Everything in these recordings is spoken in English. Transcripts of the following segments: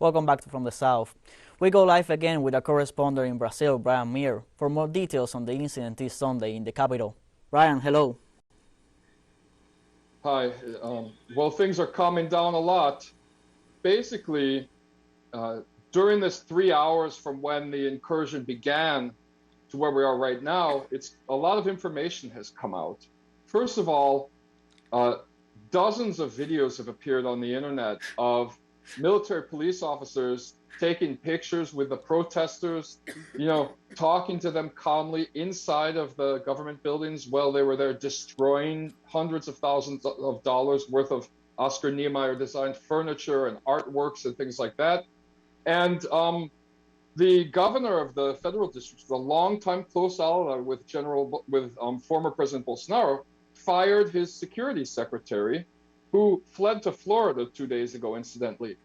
Welcome back to From the South. We go live again with our correspondent in Brazil, Brian Miers, for more details on the incident this Sunday in the capital. Brian, hello. Hi. Well, things are calming down a lot. Basically, during this 3 hours from when the incursion began to where we are right now, a lot of information has come out. First of all, dozens of videos have appeared on the internet of military police officers taking pictures with the protesters, talking to them calmly inside of the government buildings while they were there destroying hundreds of thousands of dollars worth of Oscar Niemeyer designed furniture and artworks and things like that. And the governor of the federal district, a longtime close ally with former President Bolsonaro, fired his security secretary, who fled to Florida 2 days ago, incidentally.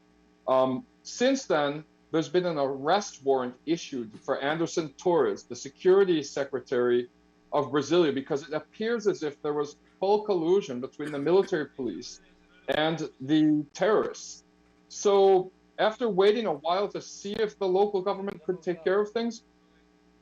Since then, there's been an arrest warrant issued for Anderson Torres, the security secretary of Brasilia, because it appears as if there was full collusion between the military police and the terrorists. So after waiting a while to see if the local government could take care of things,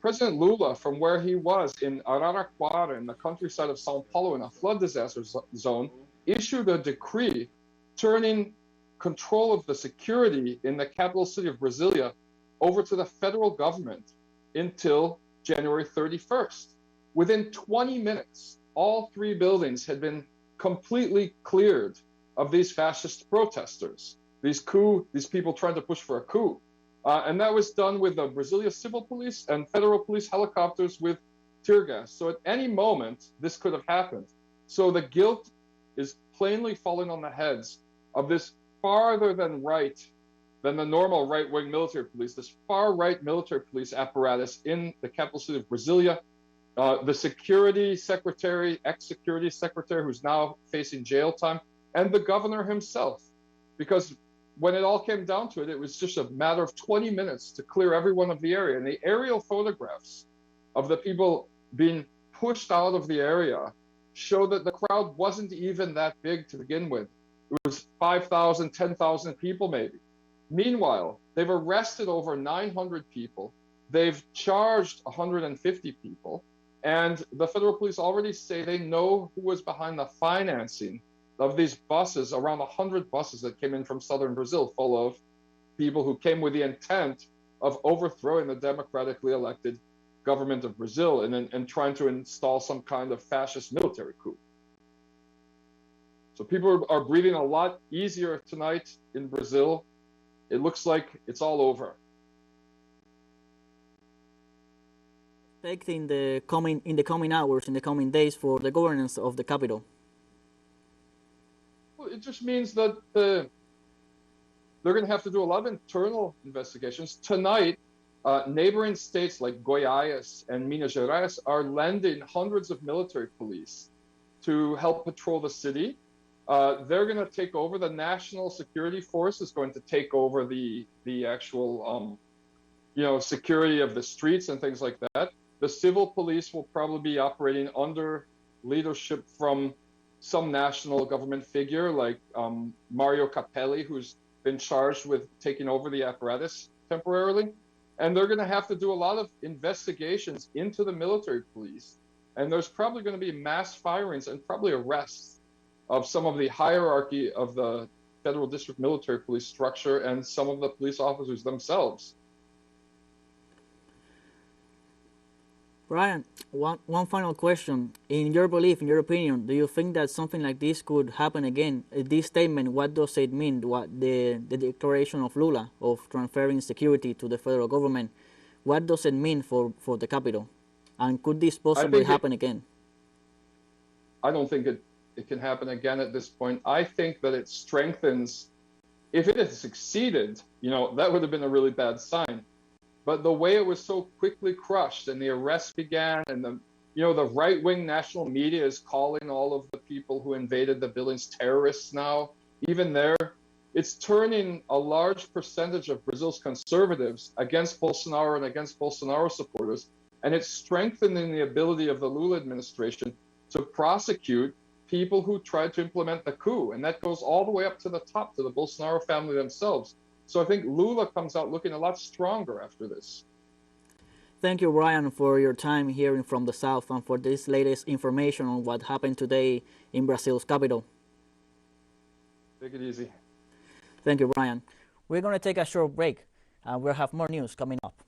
President Lula, from where he was in Araraquara, in the countryside of Sao Paulo, in a flood disaster zone, issued a decree turning control of the security in the capital city of Brasilia over to the federal government until January 31st. Within 20 minutes, all three buildings had been completely cleared of these fascist protesters, these people trying to push for a coup. And that was done with the Brasilia civil police and federal police helicopters with tear gas. So at any moment, this could have happened. So the guilt is plainly falling on the heads of this farther than the normal right-wing military police, this far-right military police apparatus in the capital city of Brasilia, the security secretary, ex-security secretary, who's now facing jail time, and the governor himself. Because when it all came down to it, it was just a matter of 20 minutes to clear everyone of the area. And the aerial photographs of the people being pushed out of the area show that the crowd wasn't even that big to begin with. It was 5,000, 10,000 people maybe. Meanwhile, they've arrested over 900 people. They've charged 150 people. And the federal police already say they know who was behind the financing of these buses, around 100 buses that came in from southern Brazil, full of people who came with the intent of overthrowing the democratically elected government of Brazil and trying to install some kind of fascist military coup. So people are breathing a lot easier tonight in Brazil. It looks like it's all over. In the coming hours, in the coming days, for the governance of the capital. Well, it just means that they're going to have to do a lot of internal investigations. Tonight, neighboring states like Goiás and Minas Gerais are lending hundreds of military police to help patrol the city. They're going to take over. The National Security Force is going to take over the actual, security of the streets and things like that. The civil police will probably be operating under leadership from some national government figure like Mario Capelli, who's been charged with taking over the apparatus temporarily. And they're going to have to do a lot of investigations into the military police. And there's probably going to be mass firings and probably arrests of some of the hierarchy of the federal district military police structure and some of the police officers themselves. Brian, one final question. In your belief, in your opinion, do you think that something like this could happen again? This statement, what does it mean? What the declaration of Lula of transferring security to the federal government, what does it mean for the capital? And could this possibly happen again? I don't think it can happen again at this point. I think that it strengthens, if it had succeeded, that would have been a really bad sign. But the way it was so quickly crushed and the arrests began and the right-wing national media is calling all of the people who invaded the buildings terrorists now, even there, it's turning a large percentage of Brazil's conservatives against Bolsonaro and against Bolsonaro supporters. And it's strengthening the ability of the Lula administration to prosecute people who tried to implement the coup. And that goes all the way up to the top, to the Bolsonaro family themselves. So I think Lula comes out looking a lot stronger after this. Thank you, Brian, for your time hearing from the South and for this latest information on what happened today in Brazil's capital. Take it easy. Thank you, Brian. We're going to take a short break, and we'll have more news coming up.